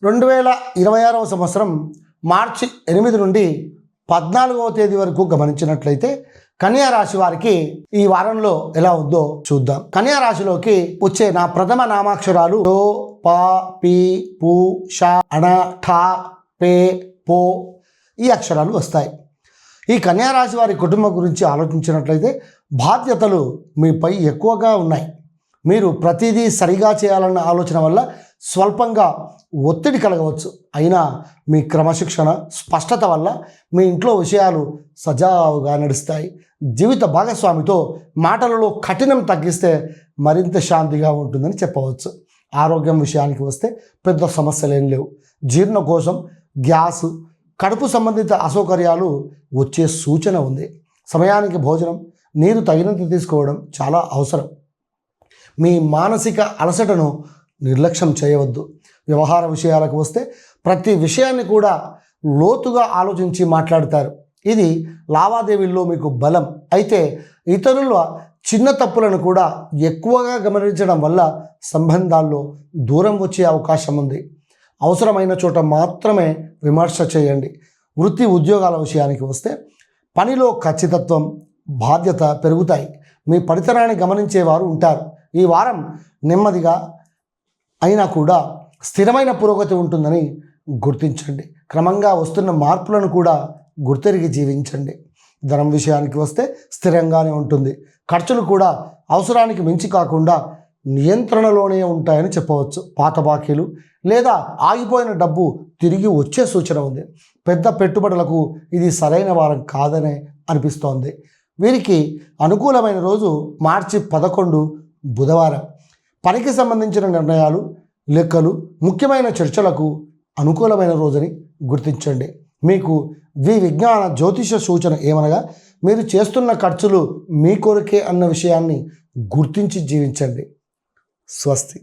2026వ సంవత్సరం మార్చి 8 నుండి 14వ తేదీ వరకు గమనించినట్లయితే కన్యా రాశి వారికి ఈ వారంలో ఎలా ఉందో చూద్దాం. కన్యా రాశిలోకి వచ్చే నా ప్రథమ నామాక్షరాలు తో, ప, పి, పు, ష, అణ, ఠ, పే, పో ఈ అక్షరాలు వస్తాయి. ఈ కన్యా రాశి వారి కుటుంబం గురించి ఆలోచించినట్లయితే బాధ్యతలు మీపై ఎక్కువగా ఉన్నాయి. మీరు ప్రతిదీ సరిగా చేయాలన్న ఆలోచన వల్ల స్వల్పంగా ఒత్తిడి కలగవచ్చు. అయినా మీ క్రమశిక్షణ స్పష్టత వల్ల మీ ఇంట్లో విషయాలు సజావుగా నడుస్తాయి. జీవిత భాగస్వామితో మాటలలో కఠినం తగ్గిస్తే మరింత శాంతిగా ఉంటుందని చెప్పవచ్చు. ఆరోగ్యం విషయానికి వస్తే పెద్ద సమస్యలు ఏం లేవు. జీర్ణకోశం, గ్యాస్, కడుపు సంబంధిత అసౌకర్యాలు వచ్చే సూచన ఉంది. సమయానికి భోజనం, నీరు తగినంత తీసుకోవడం చాలా అవసరం. మీ మానసిక అలసటను నిర్లక్ష్యం చేయవద్దు. వ్యవహార విషయాలకు వస్తే ప్రతి విషయాన్ని కూడా లోతుగా ఆలోచించి మాట్లాడతారు. ఇది లావాదేవీల్లో మీకు బలం. అయితే ఇతరుల చిన్న తప్పులను కూడా ఎక్కువగా గమనించడం వల్ల సంబంధాల్లో దూరం వచ్చే అవకాశం ఉంది. అవసరమైన చోట మాత్రమే విమర్శ చేయండి. వృత్తి ఉద్యోగాల విషయానికి వస్తే పనిలో ఖచ్చితత్వం, బాధ్యత పెరుగుతాయి. మీ పనితనాన్ని గమనించేవారు ఉంటారు. ఈ వారం నెమ్మదిగా అయినా కూడా స్థిరమైన పురోగతి ఉంటుందని గుర్తించండి. క్రమంగా వస్తున్న మార్పులను కూడా గుర్తెరిగి జీవించండి. ధనం విషయానికి వస్తే స్థిరంగానే ఉంటుంది. ఖర్చులు కూడా అవసరానికి మించి కాకుండా నియంత్రణలోనే ఉంటాయని చెప్పవచ్చు. పాత బాకీలు లేదా ఆగిపోయిన డబ్బు తిరిగి వచ్చే సూచన ఉంది. పెద్ద పెట్టుబడులకు ఇది సరైన వారం కాదనే అనిపిస్తోంది. వీరికి అనుకూలమైన రోజు మార్చి 11 బుధవారం. పనికి సంబంధించిన నిర్ణయాలు, లెక్కలు, ముఖ్యమైన చర్చలకు అనుకూలమైన రోజుని గుర్తించండి. మీకు విజ్ఞాన జ్యోతిష సూచన ఏమనగా మీరు చేస్తున్న ఖర్చులు మీ కొరకే అన్న విషయాన్ని గుర్తించి జీవించండి. స్వస్తి.